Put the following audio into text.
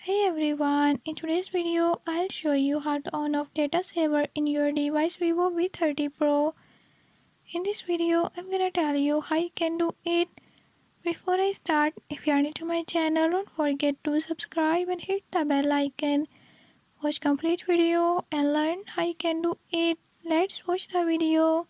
Hey everyone, in today's video I'll show you how to on off data saver in your device Vivo V30 Pro. In this video I'm gonna tell you how you can do it. Before I start, if you are new to my channel, don't forget to subscribe and hit the bell icon. Watch complete video and learn how you can do it. Let's watch the video.